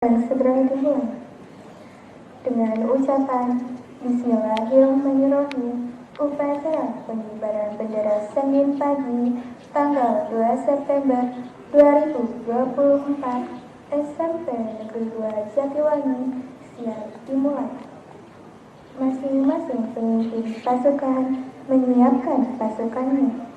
Segera dimulai dengan ucapan Bismillahirrahmanirrahim. Upacara pengibaran bendera Senin pagi tanggal 2 September 2024 SMP Negeri 2 Jatiwangi siap dimulai. Masing-masing pemimpin pasukan menyiapkan pasukannya.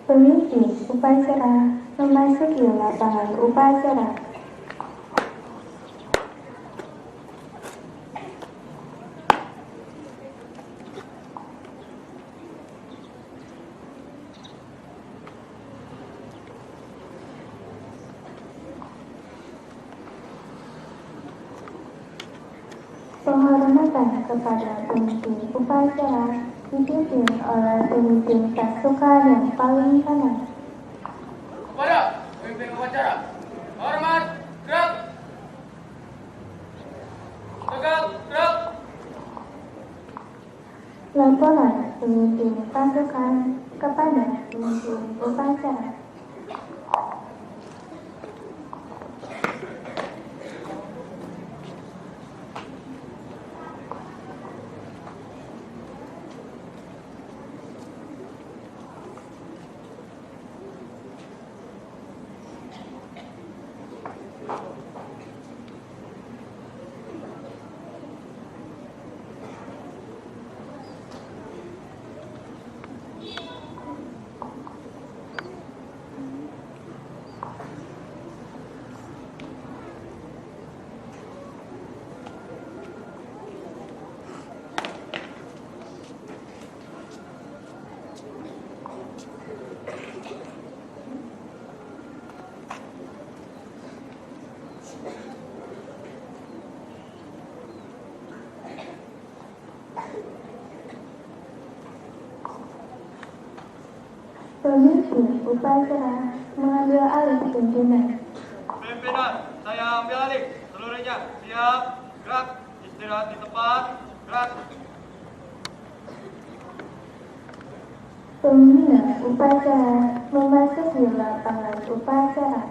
Pemimpin upacara memasuki lapangan upacara. Penghormatan kepada pemimpin upacara dipimpin oleh pemimpin pasukan yang paling kanan. Kepada pemimpin upacara, hormat, gerak, tegak, gerak. Laporan pemimpin pasukan kepada pemimpin upacara. Pemimpin upacara mengambil alih pimpinan. Pimpinan, saya ambil alih. Seluruhnya siap, gerak, istirahat di tempat, gerak. Pembina upacara memasuki lapangan upacara.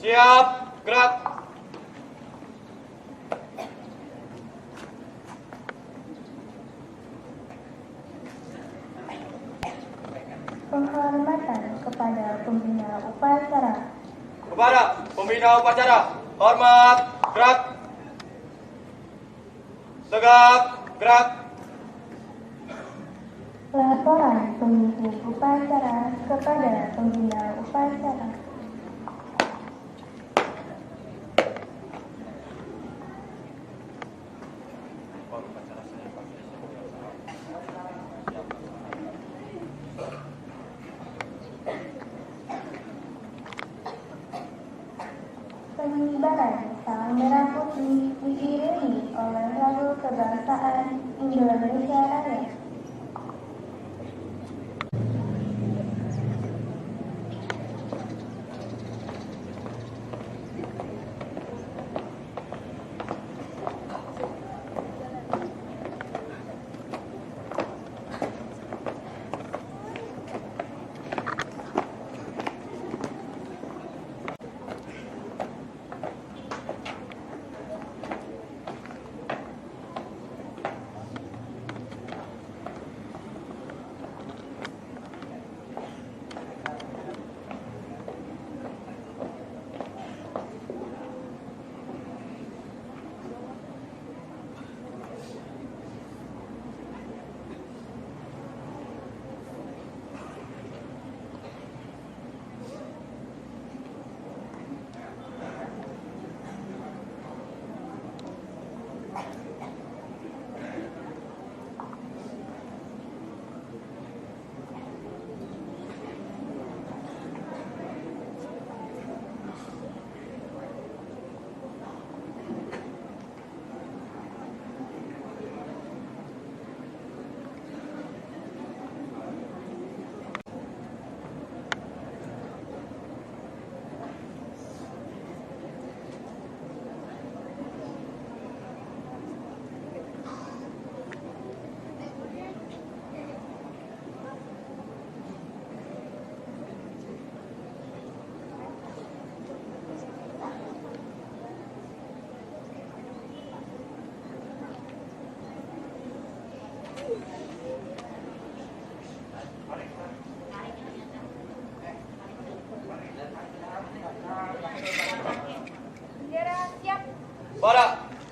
Siap, gerak. Penghormatan kepada pembina upacara. Kepada pembina upacara, hormat, gerak. Tegak, gerak. Laporan pemimpin upacara kepada pembina upacara. Pengibaran sang merah putih diiringi oleh lagu kebangsaan Indonesia Raya.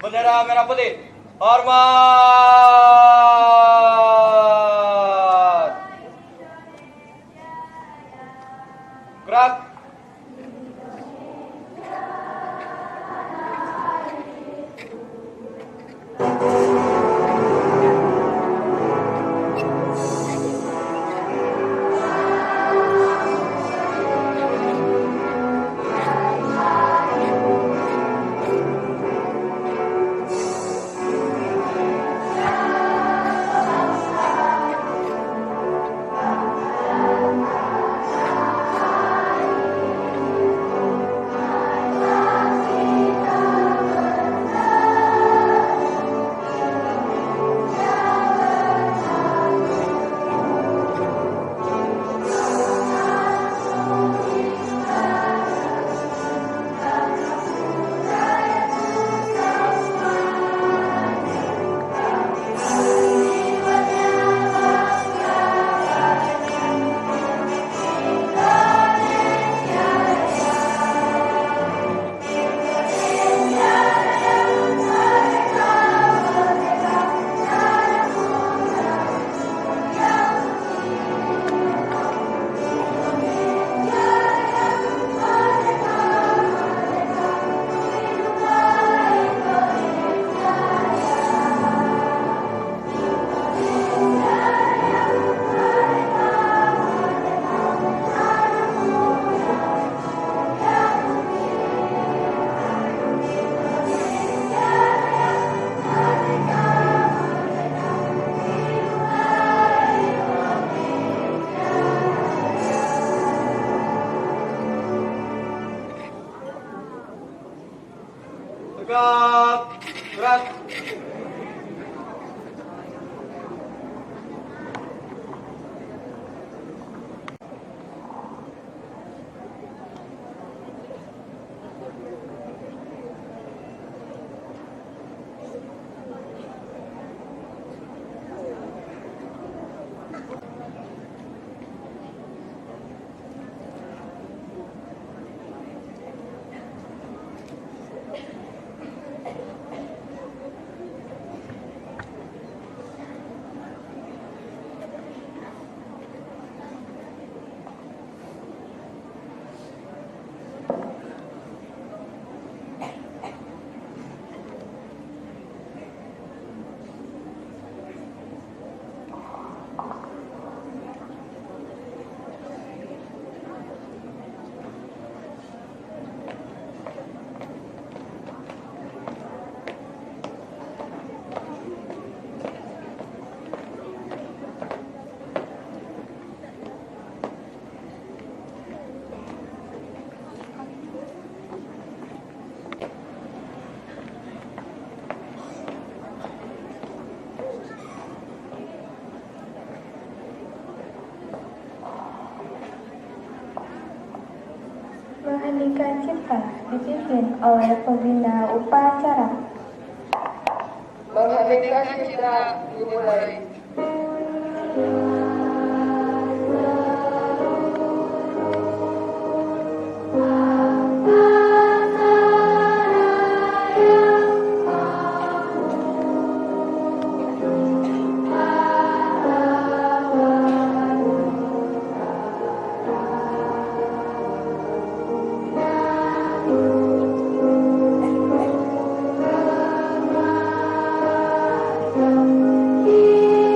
bendera merah putih. Hormat. Gerak. Tegak. Gerak. Mengheningkan cipta dipimpin oleh pembina upacara. Mengheningkan cipta dimulai. Kita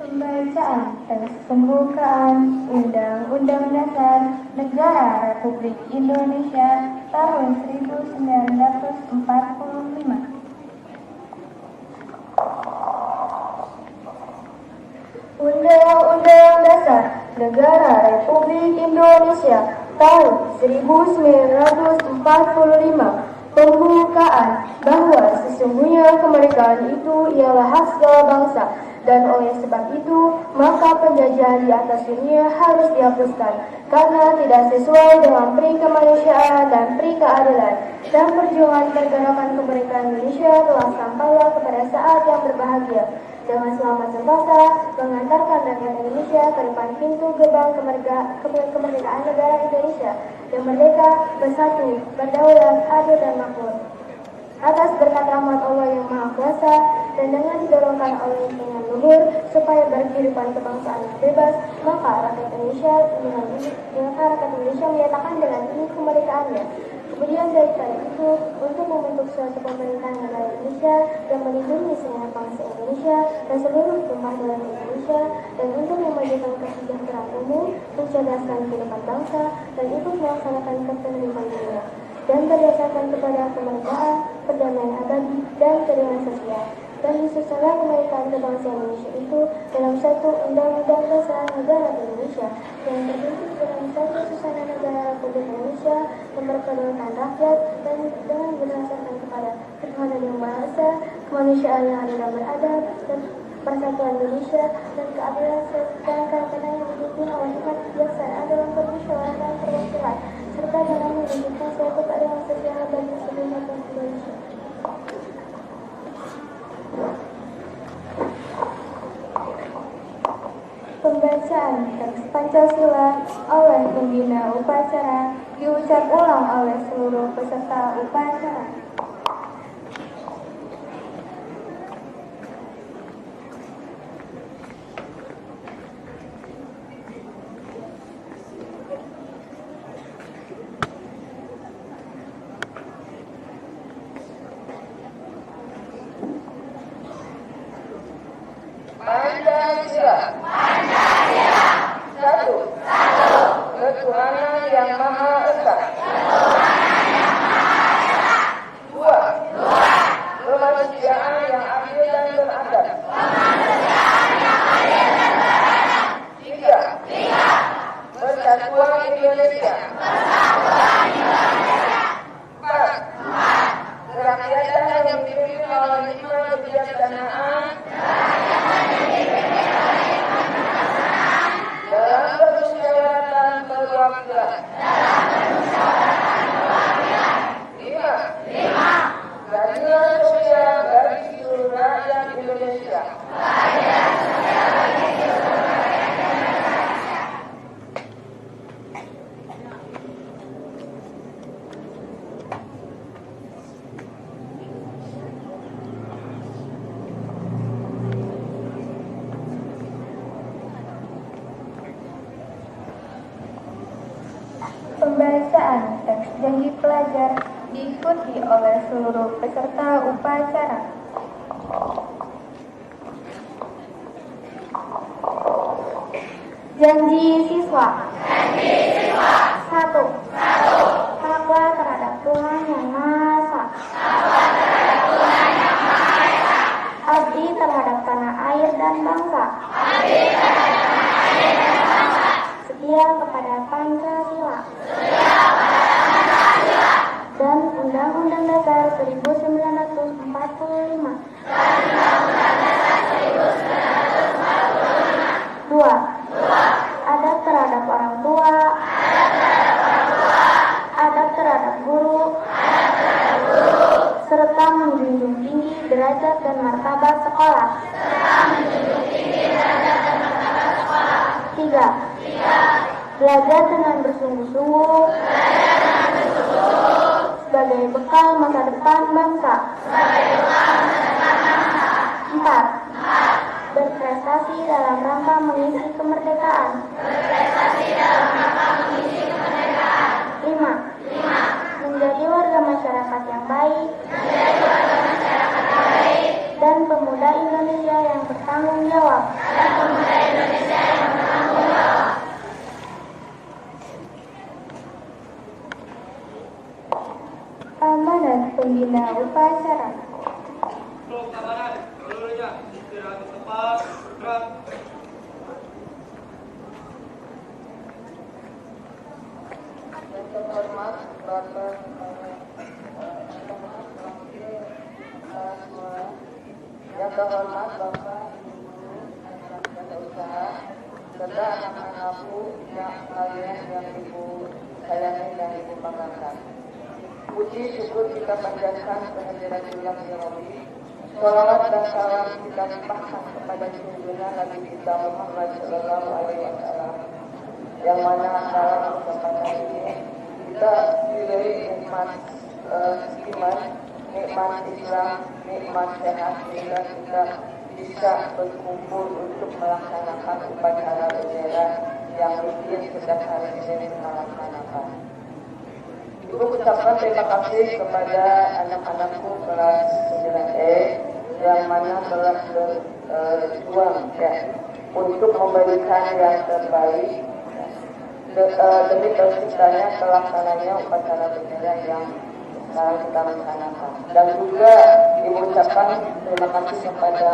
Pembacaan teks pembukaan Undang-Undang Dasar Negara Republik Indonesia tahun 1945. Undang-Undang Dasar Negara Republik Indonesia tahun 1945. Pembukaan bahwa sesungguhnya kemerdekaan itu ialah hak segala bangsa, dan oleh sebab itu maka penjajahan di atas dunia harus dihapuskan karena tidak sesuai dengan peri kemanusiaan dan peri keadilan, dan perjuangan pergerakan kemerdekaan Indonesia telah sampailah kepada saat yang berbahagia dengan selamat sentosa mengantarkan rakyat Indonesia ke depan pintu gerbang kemerdekaan negara Indonesia yang merdeka, bersatu, berdaulat, adil dan makmur. Atas berkat rahmat Allah yang Maha Kuasa dan dengan didorongkan oleh keinginan luhur supaya berkehidupan kebangsaan yang bebas, maka rakyat Indonesia menyatakan dengan ini kemerdekaannya. Kemudian daripada itu, untuk membentuk suatu pemerintahan negara Indonesia yang melindungi segenap bangsa Indonesia dan seluruh tumpah darah Indonesia, dan untuk memajukan kesejahteraan umum, mencerdaskan kehidupan bangsa, dan ikut melaksanakan ketertiban dunia, dan berdasarkan kepada kemerdekaan, perdamaian abadi, dan keadilan sosial. Dan disusunlah kemerdekaan kebangsaan Indonesia itu dalam satu Undang-Undang Dasar Negara Indonesia yang terbentuk dalam satu Susunan Negara Republik Indonesia yang berkedaulatan rakyat dan dengan berdasarkan kepada ketuhanan yang Maha Esa, kemanusiaan yang adil dan beradab, dan persatuan Indonesia dan keadilan serta keadilan yang dipimpin oleh hikmat kebijaksanaan dalam permusyawaratan perwakilan serta dalam mewujudkan suatu keadilan sosial bagi seluruh rakyat Indonesia. Pembacaan teks Pancasila oleh pembina upacara diucap ulang oleh seluruh peserta upacara. Pancasila. Satu. Ketuhanan yang Maha Esa. Dua. Kemanusiaan yang adil dan beradab. Tiga. Persatuan Indonesia. Empat. Kerakyatan yang dipimpin oleh hikmat kebijaksanaan dalam permusyawaratan perwakilan. Lima. Keadilan sosial bagi seluruh rakyat Indonesia. Pembacaan teks janji pelajar diikuti oleh seluruh peserta upacara. Janji siswa. Satu. Takwa terhadap Tuhan Yang Maha Esa. Abdi terhadap tanah air dan bangsa. Setia kepada Pancasila dan Undang-Undang Dasar 1945. 2. Adab terhadap orang tua. Adab terhadap guru. Serta menjunjung tinggi derajat dan martabat sekolah. 3. Belajar dengan bersungguh-sungguh sebagai bekal masa depan bangsa. 4. Berprestasi dalam rangka mengisi kemerdekaan. 5. Menjadi warga masyarakat yang baik dan pemuda Indonesia yang bertanggung jawab. upacara. Untuk keamanan seluruhnya istirahat di tempat. Gerak. Yang terhormat Bapak yang terhormat Bapak Ibu dan usaha serta anak-anakku yang kalian yang Ibu sayangi dan Ibu banggakan. Puji syukur kita panjatkan kehadiran Tuhan yang Robi. Salawat dan salam kita limpahkan kepada junjungan Nabi kita Muhammad Sallallahu Alaihi Wasallam, yang mana dalam kesempatan ini kita diberi nikmat iman, nikmat Islam, nikmat sehat, sehingga kita bisa berkumpul untuk melaksanakan upacara bendera yang rutin setiap hari ini kita laksanakan. Ibu ucapkan terima kasih kepada anak-anakku kelas 9E yang mana telah berjuang untuk memberikan yang terbaik demi terciptanya pelaksananya upacara bendera yang sekarang kita laksanakan. Dan juga Ibu ucapkan terima kasih kepada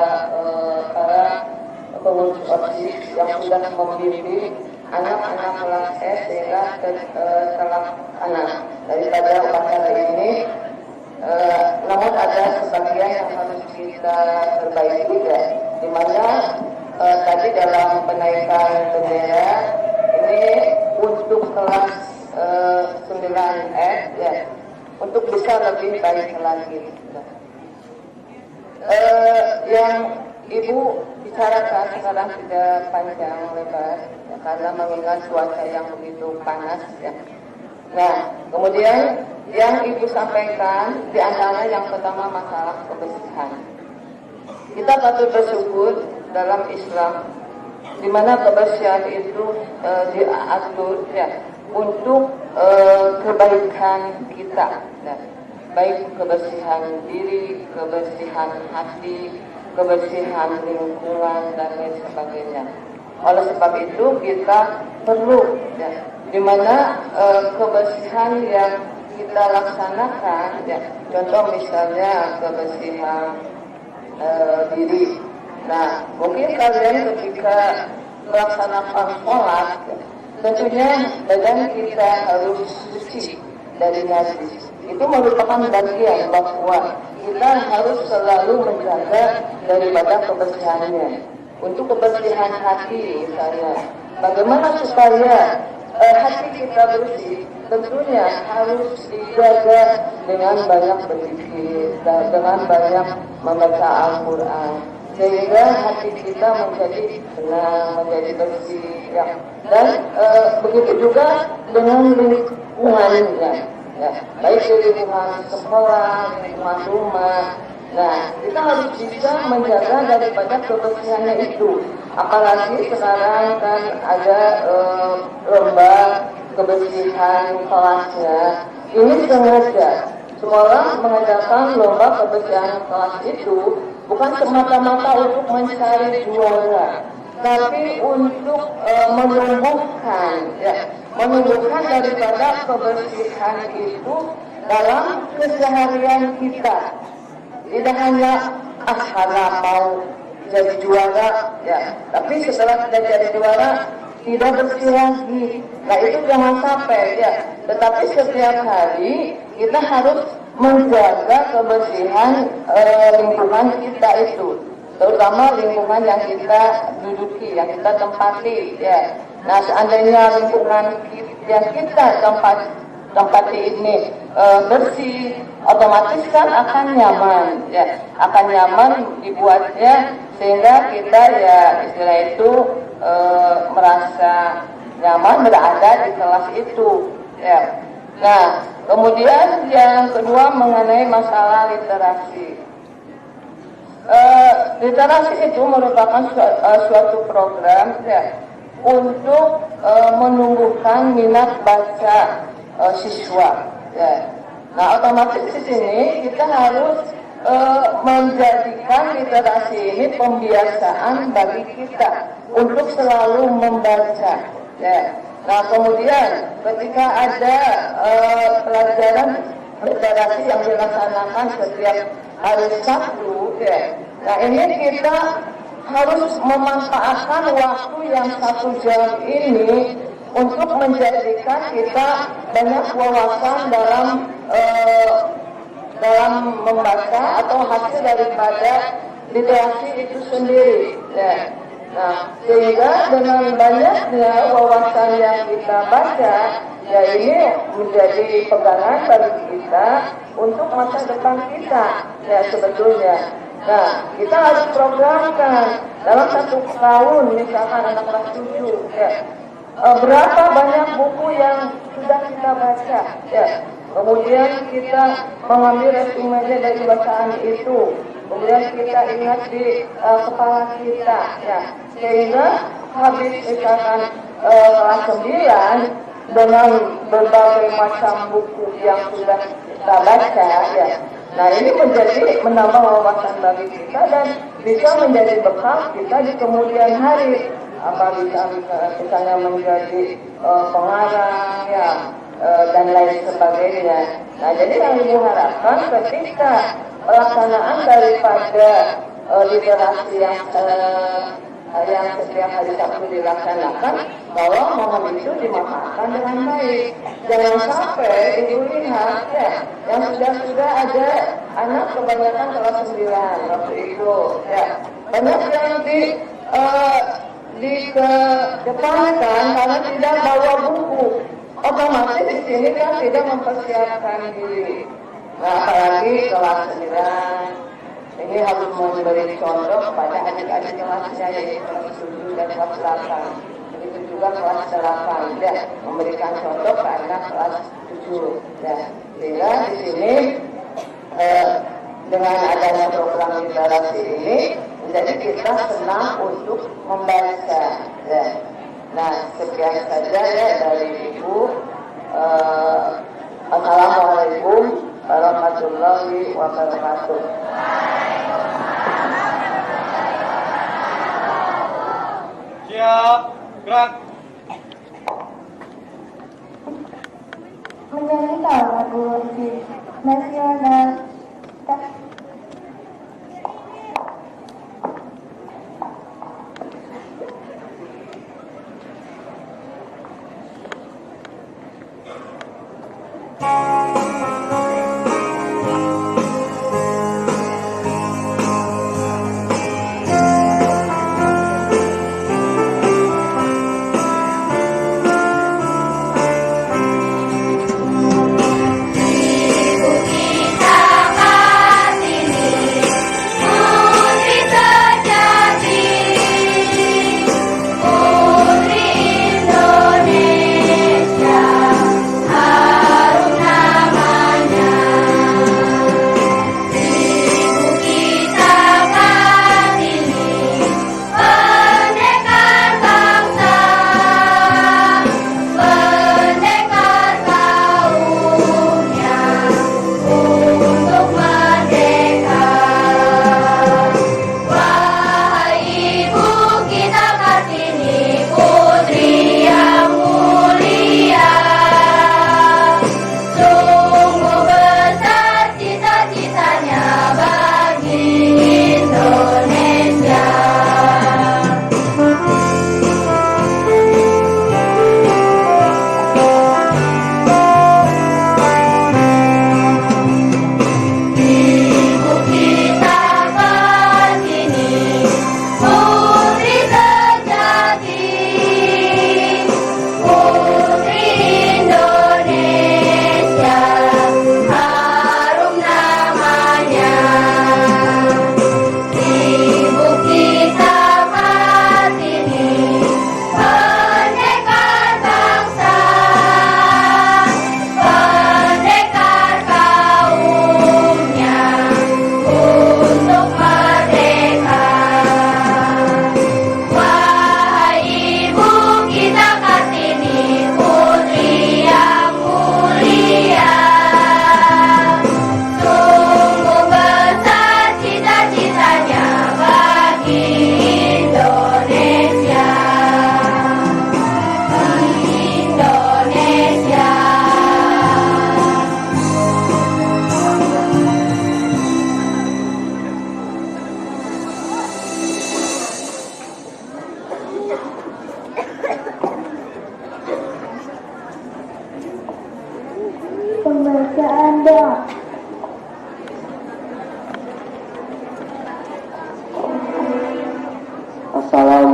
para pengurus OSIS yang sudah membimbing anak-anak kelas S sehingga terlaksana daripada upacara ini. Namun ada sebagian yang harus kita perbaiki juga, di mana tadi dalam penaikan bendera ini untuk kelas 9F untuk bisa lebih baik lagi. Yang Ibu bicarakan sekarang tidak panjang lebar karena mengingat cuaca yang begitu panas Nah, kemudian yang Ibu sampaikan di antara yang pertama masalah kebersihan. Kita patut bersyukur dalam Islam di mana kebersihan itu diatur untuk kebaikan kita, baik kebersihan diri, kebersihan hati, kebersihan lingkungan dan lain sebagainya. Oleh sebab itu kita perlu di mana kebersihan yang kita laksanakan, contoh misalnya kebersihan diri. Nah, mungkin kalian ketika melaksanakan sholat, tentunya badan kita harus suci dari najis. Itu merupakan bagian bahwa kita harus selalu menjaga daripada kebersihannya. Untuk kebersihan hati misalnya, bagaimana supaya hati kita bersih? Tentunya harus dijaga dengan banyak berzikir, dengan banyak membaca Al-Quran, sehingga hati kita menjadi tenang, menjadi bersih. Dan begitu juga dengan lingkungannya, baik di lingkungan sekolah, lingkungan rumah. Nah, kita harus bisa menjaga daripada kebersihannya itu. Apalagi sekarang kan ada lomba kebersihan kelasnya. Ini sengaja semua orang mengadakan lomba kebersihan kelas itu bukan semata-mata untuk mencari juara, tapi untuk menumbuhkan daripada kebersihan itu dalam keseharian kita. Tidak hanya karena mau jadi juara, tapi setelah tidak jadi juara tidak bersih lagi. Nah, itu jangan sampai Tetapi setiap hari kita harus menjaga kebersihan lingkungan kita itu, terutama lingkungan yang kita duduki, yang kita tempati. Nah, seandainya lingkungan yang kita tempati ini bersih, otomatis kan akan nyaman, akan nyaman dibuatnya, sehingga kita istilah itu merasa nyaman berada di kelas itu. Nah, kemudian yang kedua mengenai masalah literasi. Literasi itu merupakan suatu program untuk menumbuhkan minat baca siswa. Nah, otomatis di sini kita harus menjadikan literasi ini pembiasaan bagi kita untuk selalu membaca. Nah, kemudian ketika ada pelajaran deklarasi yang dilaksanakan setiap hari Sabtu, ya. Nah, ini kita harus memanfaatkan waktu yang 1 jam ini untuk menjadikan kita banyak wawasan dalam membaca atau hasil daripada literasi itu sendiri. Ya. Nah, sehingga dengan banyaknya wawasan yang kita baca, ya ini menjadi pegangan bagi kita untuk masa depan kita, ya sebetulnya. Nah, kita harus programkan dalam 1 tahun, misalkan anak kelas 7, ya, berapa banyak buku yang sudah kita baca, ya. Kemudian kita mengambil resumenya dari bacaan itu. Kemudian kita ingat di kepala kita, ya, sehingga habis misalkan kelas 9 dengan berbagai macam buku yang sudah kita baca, ya. Nah, ini menjadi menambah wawasan bagi kita dan bisa menjadi bekal kita di kemudian hari. Apa bisa misalnya menjadi pengarang, ya, dan lain sebagainya. Nah, jadi yang Ibu harapkan ketika pelaksanaan daripada literasi yang setiap hari Sabtu dilaksanakan, bahwa momen itu dimanfaatkan dengan baik. Jangan sampai Ibu lihat, ya, yang sudah ada anak kebanyakan kelas 9 waktu itu, ya, banyak yang dikedepankan karena tidak bawa buku. Otomatis di sini kan tidak mempersiapkan diri. Nah, apalagi kelas 9 ini harus memberi contoh kepada adik-adik kelasnya, yaitu kelas 7 dan kelas 8. Begitu juga kelas 8, ya, memberikan contoh ke anak kelas 7. Ya. Sehingga di sini dengan adanya program literasi ini, jadi kita senang untuk membaca. Ya. Nah, sekian saja ya dari Ibu. Assalamualaikum warahmatullahi wabarakatuh. Siap, gerak. Menyanyikan lagu nasional. Ibu kita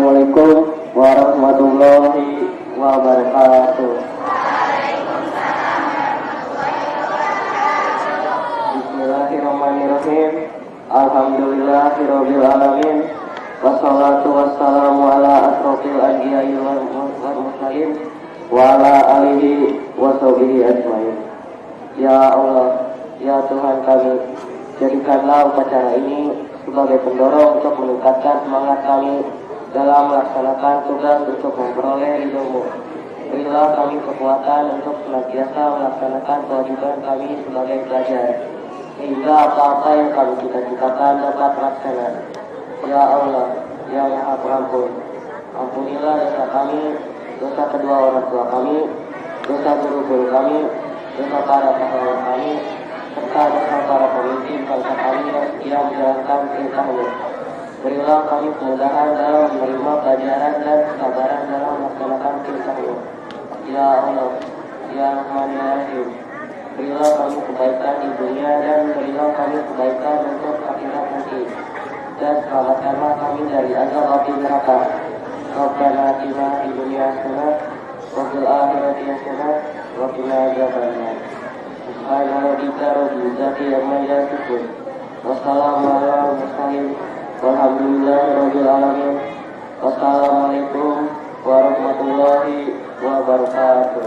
Assalamualaikum warahmatullahi wabarakatuh. Bismillahirrahmanirrahim. Alhamdulillahirabbil alamin. Wassalatu wassalamu ala asrofil anbiya'i wal mursalin wa ala alihi wa sahbihi ajmain. Ya Allah, ya Tuhan kami, jadikanlah upacara ini sebagai pendorong untuk meningkatkan semangat kami dalam melaksanakan tugas untuk memperoleh ridho-Mu. Berilah kami kekuatan untuk senantiasa melaksanakan kewajiban kami sebagai pelajar, sehingga apa-apa yang kami cita-citakan dapat terlaksana. Ya Allah, yang Maha Pengampun, ampunilah dosa kami, dosa kedua orang tua kami, dosa guru-guru kami, dosa para pahlawan kami, serta dosa para pemimpin bangsa kami yang setia menjalankan perintah-Mu. Berilah kami kemudahan dalam menerima pelajaran dan kesabaran dalam melaksanakan perintah-Mu. Ya Allah, ya Rahman ya Rahim, berilah kami kebaikan di dunia dan berilah kami kebaikan untuk akhirat nanti, dan selamatkanlah kami dari azab api neraka. Rabbana atina fid dunya hasanah wa fil akhirati hasanah wa qina adzabannar. Subhana rabbika rabbil izzati amma yasifun. Wassalamu ala mursalin. Walhamdulillahirabbil alamin. Wassalamualaikum warahmatullahi wabarakatuh.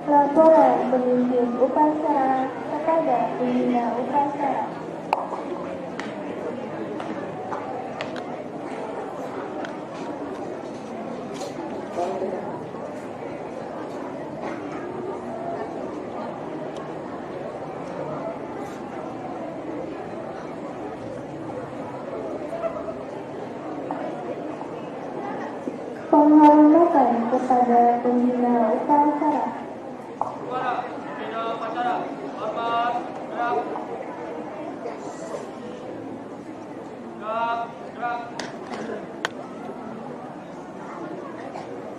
Laporan pemimpin upacara kepada pembina upacara. Penghormatan kepada pembina upacara. Suara pembina upacara. Hormat. Gerak. Gerak. Gerak.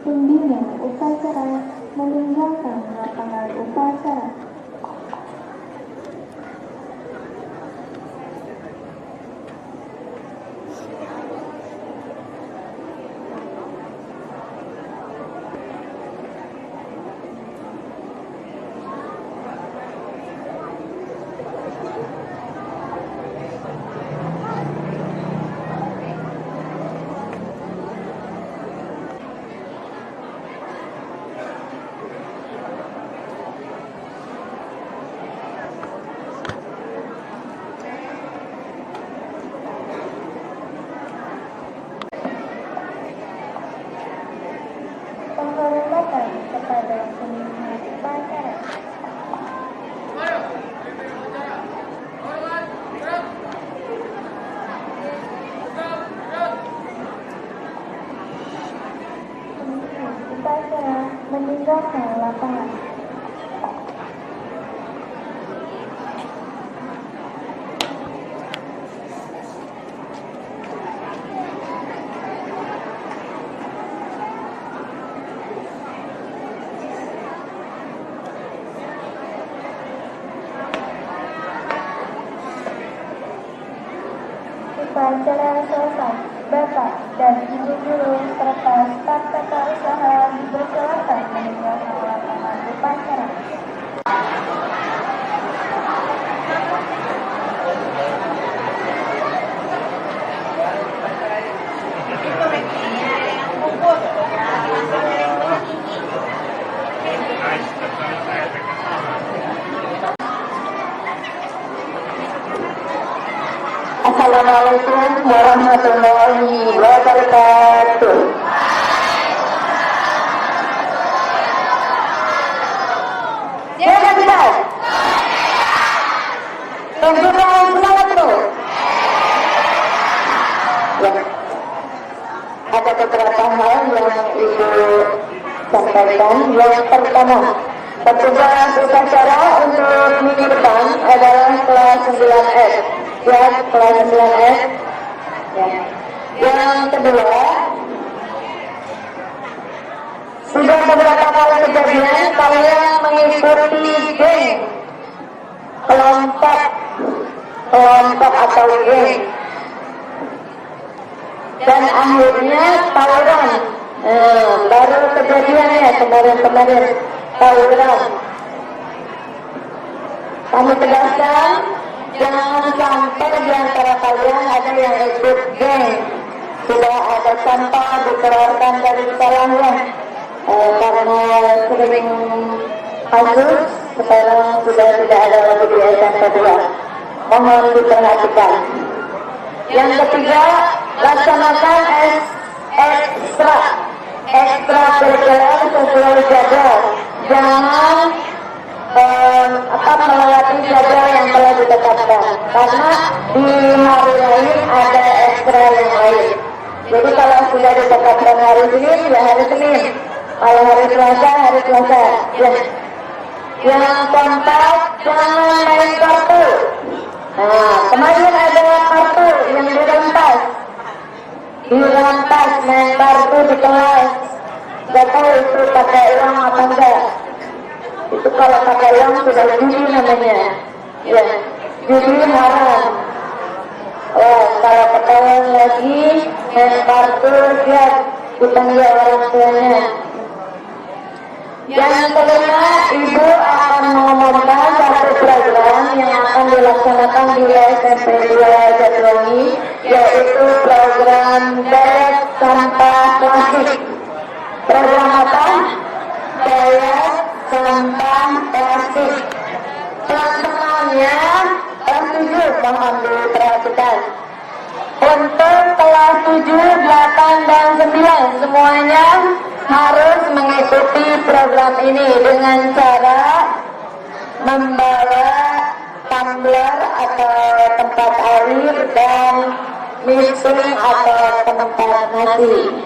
Pembina upacara meninggalkan lapangan upacara. Penghormatan kepada pembina upacara. Maju, pemimpin upacara. Hormat, gerak. Tegap, gerak. Pembina upacara meninggalkan lapangan. Upacara selesai. Bapak dan Ibu guru serta staf tata usaha dipersilakan meninggalkan lapangan upacara. Assalamualaikum warahmatullahi wabarakatuh. Jaga kita. Tunjukkan semangatmu. Ya. Ada beberapa hal yang Ibu sampaikan. Yang pertama, petugas upacara untuk minggu depan adalah kelas 9F. Ya, kelas 9F. Ya. Yang kedua, Sudah beberapa kali kejadian kalian mengikuti geng, kelompok atau geng, dan akhirnya tawuran. Baru kejadiannya kemarin tawuran. Kami tegaskan, jangan sampai di antara kalian ada yang ikut geng. Sudah ada sampah dikeluarkan dari salahnya karena sering kasus, sekarang sudah tidak ada lagi di SMP 2. Mohon diperhatikan. Yang ketiga, laksanakan ekstra kurikuler sesuai jadwal. Jangan melewati jadwal yang telah ditetapkan, karena di hari lain ada ekstra yang lain. Jadi kalau sudah ditetapkan hari Senin, ya hari Senin. Kalau hari Selasa, hari Selasa. Ya. Yang keempat, jangan main kartu. Nah, kemarin ada kartu yang dirampas main kartu di kelas. Gak tahu itu pakai uang apa enggak. Itu kalau pakai uang sudah judi namanya. Ya, judi haram. Kalau ketahuan lagi main kartu, siap dipanggil orang tuanya. Yang kelima, ibu akan mengumumkan satu program yang akan dilaksanakan di SMP 2 Jatiwangi, yaitu program bed sampah plastik. Program apa? Bed sampah plastik. Pelaksanaannya kelas 7, mohon diperhatikan. Untuk kelas 7, 8, dan 9 semuanya harus mengikuti program ini dengan cara membawa tumbler atau tempat air dan mixing atau tempat nasi.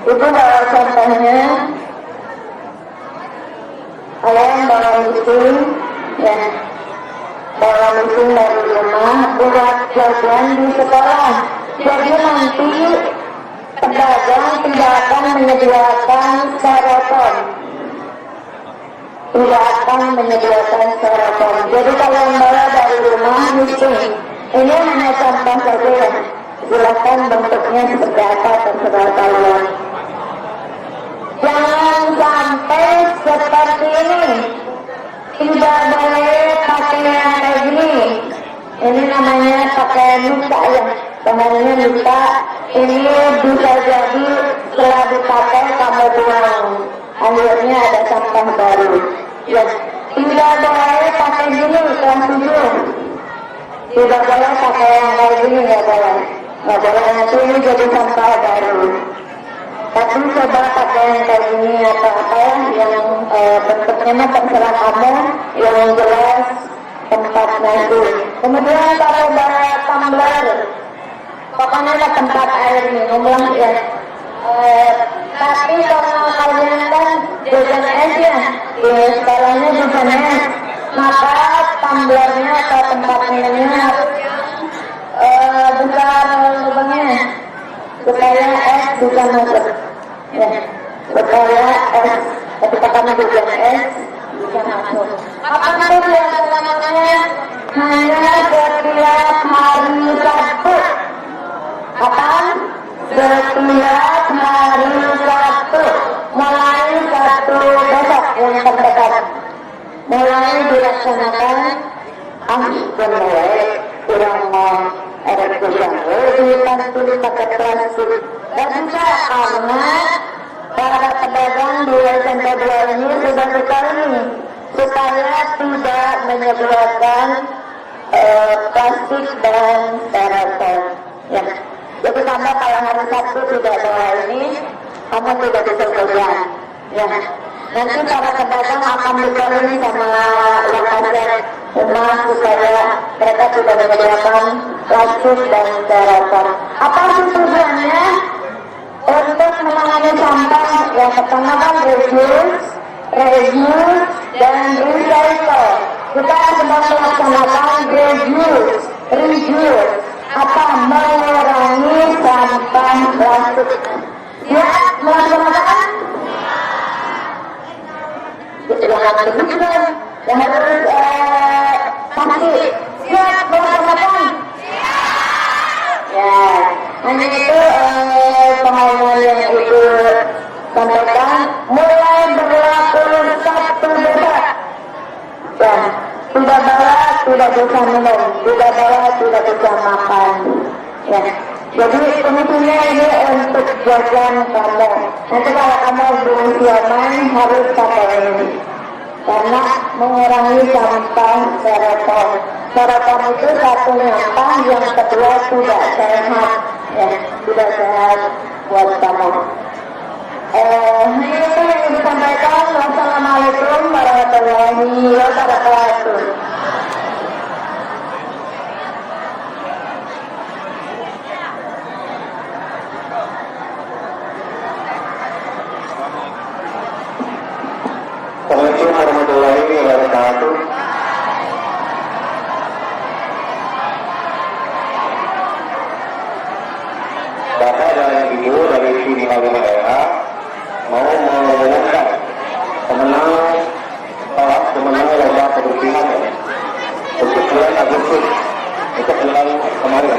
Itu bawa contohnya. Kalian bawa mixing, ya, bawa mixing dari rumah buat jajan di sekolah. Jadi nanti pedagang tidak akan menyediakan styrofoam. Jadi kalau membawa dari rumah mixing, ini hanya contoh saja ya. Silakan bentuknya seperti apa terserah kalian. Jangan sampai seperti ini. Tidak boleh pakai yang kayak gini. Ini namanya pakai luka ya. Bahannya luka. Ini bisa jadi setelah dipakai kamu buang. Akhirnya ada sampah baru. Ya, tidak boleh pakai gini kelas 7. Tidak boleh pakai yang kayak gini, nggak boleh. Nggak boleh, nanti ini jadi sampah baru. Tapi coba pakai yang kayak gini atau apa yang bentuknya mah terserah kamu, yang jelas tempat nasi. Kemudian kalau bawa tumbler, pokoknya ada tempat air minum lah ya. Tapi kalau kalian kan jajan es ya, di sekolahnya jajan es, maka tumblernya atau tempat minumnya besar lubangnya supaya es bisa masuk. Ya, supaya es ketika kami jajan es bisa masuk. Kapan tuh dilaksanakannya? Hanya setiap hari Sabtu. Kapan? Setiap hari Sabtu. Mulai Sabtu besok yang terdekat. Mulai dilaksanakan. Benar, kurang dipantuli pakai plastik. Dan juga karena para pedagang di SMP 2 ini sudah sekali supaya tidak menyediakan plastik dan styrofoam. Ya. Jadi kamu kalau hari Sabtu tidak bawa ini, kamu tidak bisa jajan. Ya. Nanti para pedagang akan dikelilingi sama lokasi rumah supaya mereka tidak menyediakan plastik dan styrofoam. Apa sih tujuannya? Untuk menangani sampah yang pertama kan reduce, dan recycle. Kita sedang melaksanakan reduce. Apa? Mengurangi sampah plastik. Ya, melaksanakan? yang sebutkan yang harus pasti siap melaksanakan. Ya, hanya itu pengumuman yang Ibu sampaikan mulai berlaku 1 Desember. Ya, tidak bawa tidak bisa minum, tidak bawa tidak bisa makan. Ya, jadi fungsinya ini untuk jajan kamu. Nanti kalau kamu belum siaman harus pakai ini. Karena mengurangi sampah styrofoam. Styrofoam itu satu nyampah, yang kedua tidak sehat, ya, tidak sehat buat kamu. Ini yang disampaikan. Wassalamualaikum warahmatullahi wabarakatuh. Assalamualaikum warahmatullahi wabarakatuh. Bapak dan Ibu dari tim Halim Daerah mau mengumumkan pemenang lomba kebersihan untuk bulan Agustus untuk bulan kemarin.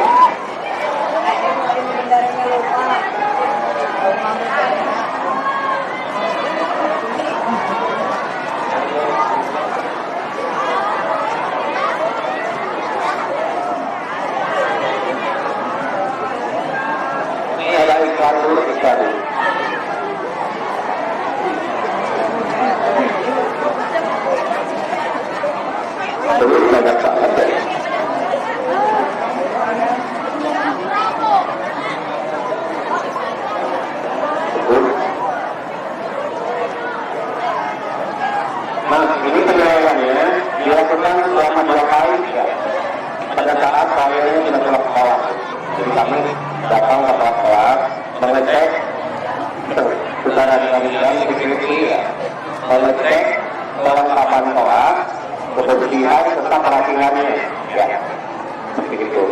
Ini ada iklan dulu. Belum banyak banget ya. Nah, ini penilaiannya dilakukan selama 2 kali ya. Pada saat saya tidak pulang sekolah. Jadi kami datang ke kelas mengecek secara diam-diam security ya, mengecek kelengkapan kelas, kebersihan serta pelatihannya ya, seperti itu.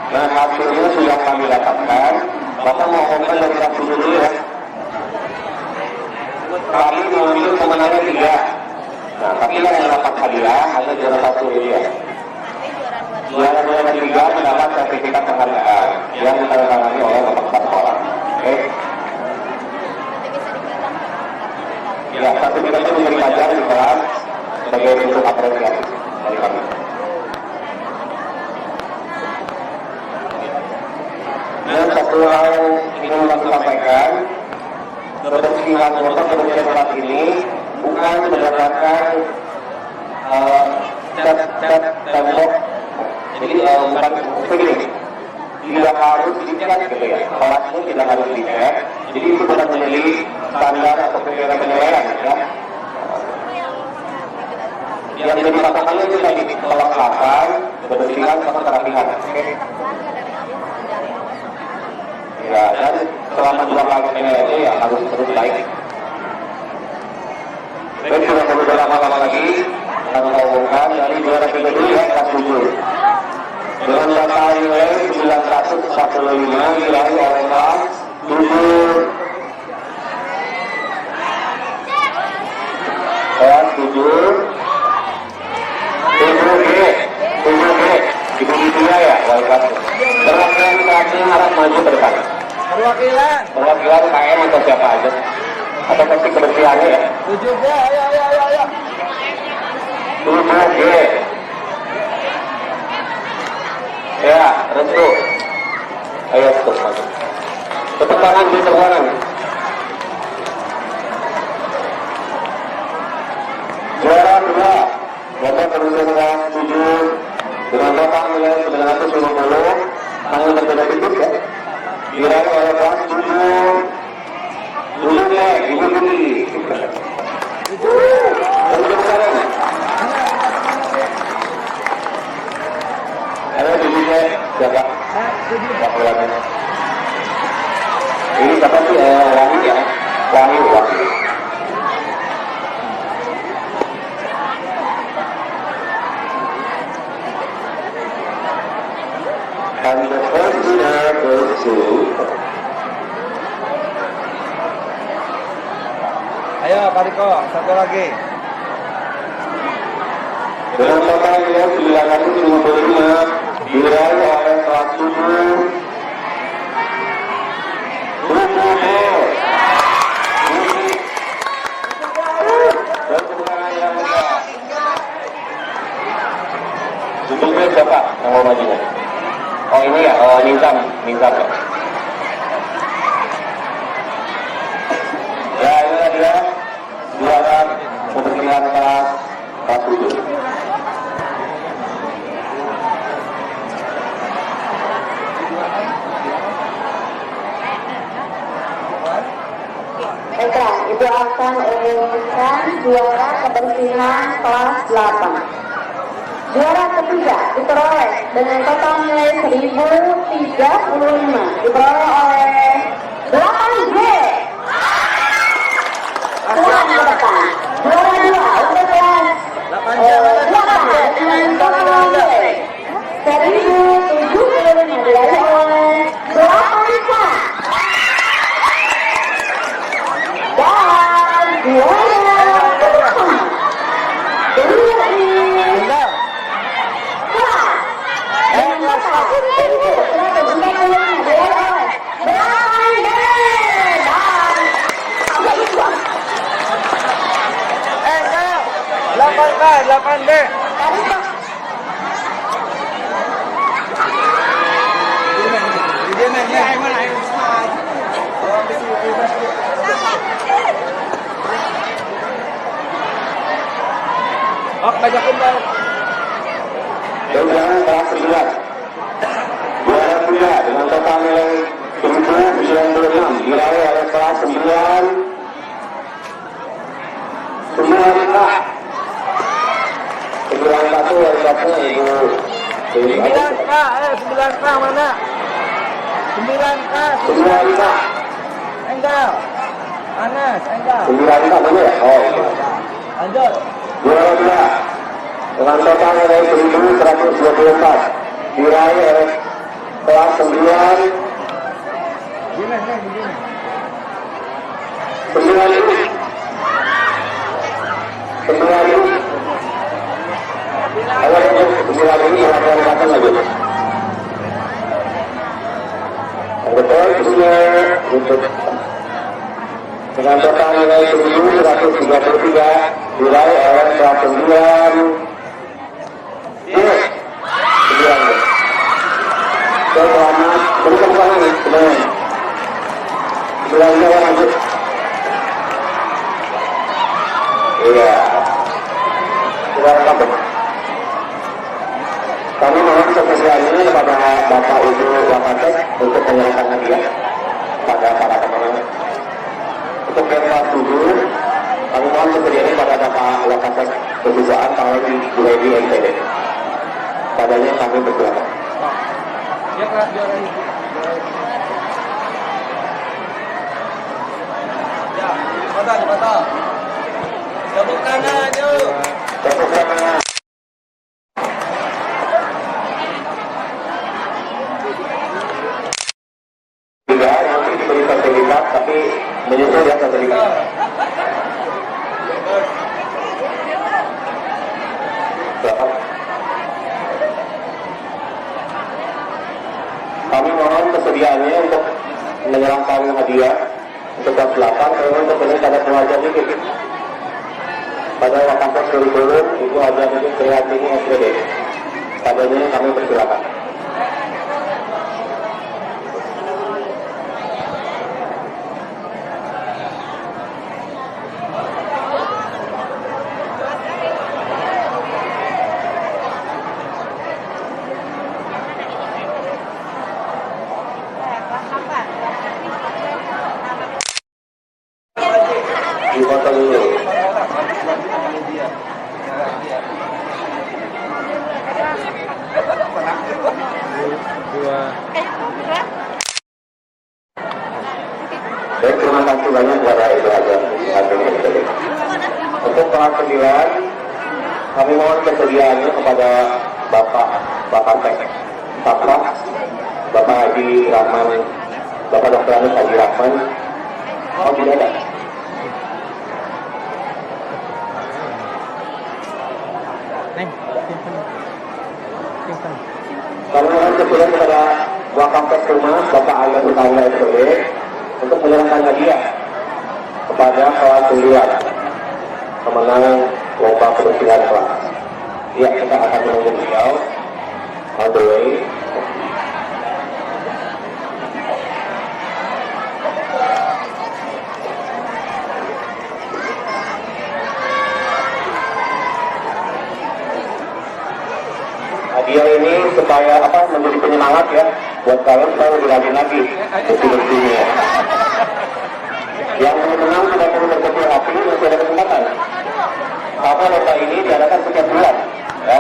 Nah, hasilnya sudah kami dapatkan. Bapak mau komen dan dulu ya. Kami mengambil pemenangnya 3. Nah, tapi yang mendapat hadiah hanya juara 1 ini ya. Juara 2 dan 3 mendapat sertifikat penghargaan yang ditandatangani oleh Bapak Sekolah. Oke. Ya, sertifikat itu memberi pelajar di kelas sebagai bentuk apresiasi dari kami. Dan satu hal ingin kami sampaikan, kebersihan kota kebersihan kelas ini bukan berdasarkan cat tembok. Jadi bukan begini, tidak harus dicat gitu ya. Kelasnya tidak harus dicat. Jadi itu bukan menjadi standar atau penilaian ya. Yang menjadi patokannya itu tadi kelengkapan, kebersihan, sama kerapihan. Oke. Ya, dan selama 2 kali penilaian itu ya harus terus baik. Baik, sudah perlu berlama-lama lagi. Kami umumkan dari juara 3 dulu ya, kelas 7. Dengan data nilai 945 diraih oleh kelas 7. Kelas 7. 7G. Ibu Bidya ya, wali kelas. Perwakilan kelasnya harap maju ke depan. Perwakilan KM atau siapa aja? Atau pasti kebersihannya ya? 7G, ayo. 7G. Ya, restu. Ayo, stop maju. Tepuk tangan di sebelah. Juara 2, Bapak Kerusuhan kelas 7 dengan total nilai 950, tanggal berbeda tipis ya. Diraih oleh kelas 7. Dulu ya, Ibu Budi. Ada Budinya siapa? Wakilannya. Ini siapa sih? Wahyu ya? Wahyu. And the first winner goes to... Ayo Pak Riko, satu lagi. dengan total nilai 955 diraih oleh kelas 7 grup B. Dan kemenangan yang kedua. Judulnya siapa yang mau majunya? Oh ini ya, Nizam ya. Ya inilah dia juara pemilihan kelas 7. Baiklah, Ibu akan umumkan juara kebersihan kelas 8. Juara ketiga diperoleh dengan total nilai 1035, diperoleh oleh 8G. Tuhan ke depan. Juara 2 untuk kelas 8 dengan total nilai 1075, diraih oleh 8K. Dan juara pertama dari kelas dengan total 1075, diraih oleh 8D. Dan sampai itu 8K, 8D. Kemenangan kelas 9. Juara 3 dengan total nilai 1096 diraih oleh kelas 9 Semua 91 dari satu Ibu 9K, 9K mana? 9K, 95 Enggal. Anas, Enggal. 95 benar ya? Oh iya. Lanjut. Juara 2 dengan total nilai 1124 diraih oleh kelas 9 Begini. 9 ini ayo 9 ini melakukan lagi yang betul isinya untuk dengan total nilai 1133 diraih oleh kelas 9 yes 9 selamat berikan tangan sebenarnya 9 yang lanjut iya sudah rekam. Kami mohon spesial ini kepada Bapak Ibu Wakapes untuk menyerahkan hadiah pada para pemenang. Untuk kelas 7, kami mohon spesial ini pada Bapak Wakapes Kebutuhan Tahun Julebi NTB. Padanya kami bersilakan. Ya, Kak, juara ini. Ya, dipotong. Tepuk tangan, yuk. Tepuk tangan. Tidak, nanti diberi sertifikat, tapi menyusul ya sertifikat. Kami mohon kesediaannya untuk menyerahkan hadiah untuk kelas 8, karena untuk ini pada keluarga dikit. Pada Wakapes kurikulum, Ibu Haja Nini Prihatini SPD. Padanya kami persilakan. Dipotong dulu. Baik, terima kasih banyak kepada Ibu Haja Nini. Untuk kelas 9, kami mohon kesediaannya kepada Bapak Haji Rahman, Bapak Dr. Anus Haji Rahman. Oh, tidak ada. Kami akan kesilakan kepada Wakapres Humas Bapak Ayat Utama SPB untuk menyerahkan hadiah kepada kelas 9 pemenang lomba kebersihan kelas. Ya, kita akan menunggu beliau on the way. Hadiah ini supaya menjadi penyemangat ya buat kalian supaya lebih rajin lagi bersih-bersihnya. Yang menang sudah perlu berkecil hati masih ada kesempatan. Karena lomba ini diadakan setiap bulan ya.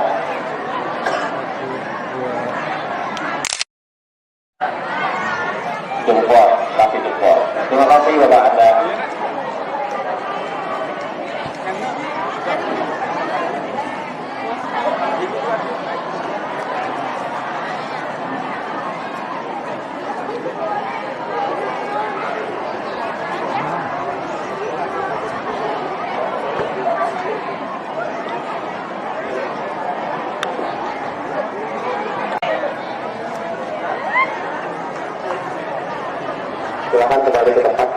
Jempol, kasih jempol. Terima kasih Bapak Anda. Silakan kembali ke tempat.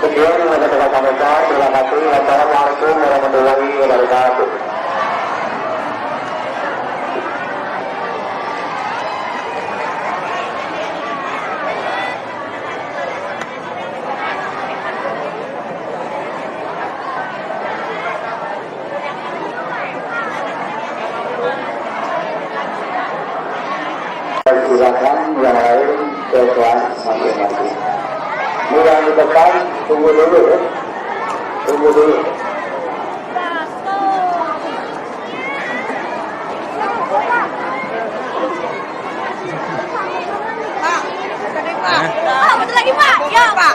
Sekian yang ada dengan sampaikan. Terima kasih. Wassalamualaikum warahmatullahi wabarakatuh. Silakan yang lain ke kelas masing-masing. Mulai di depan, tunggu dulu ya. Tunggu dulu. Pak, betul lagi Pak. Ya Pak.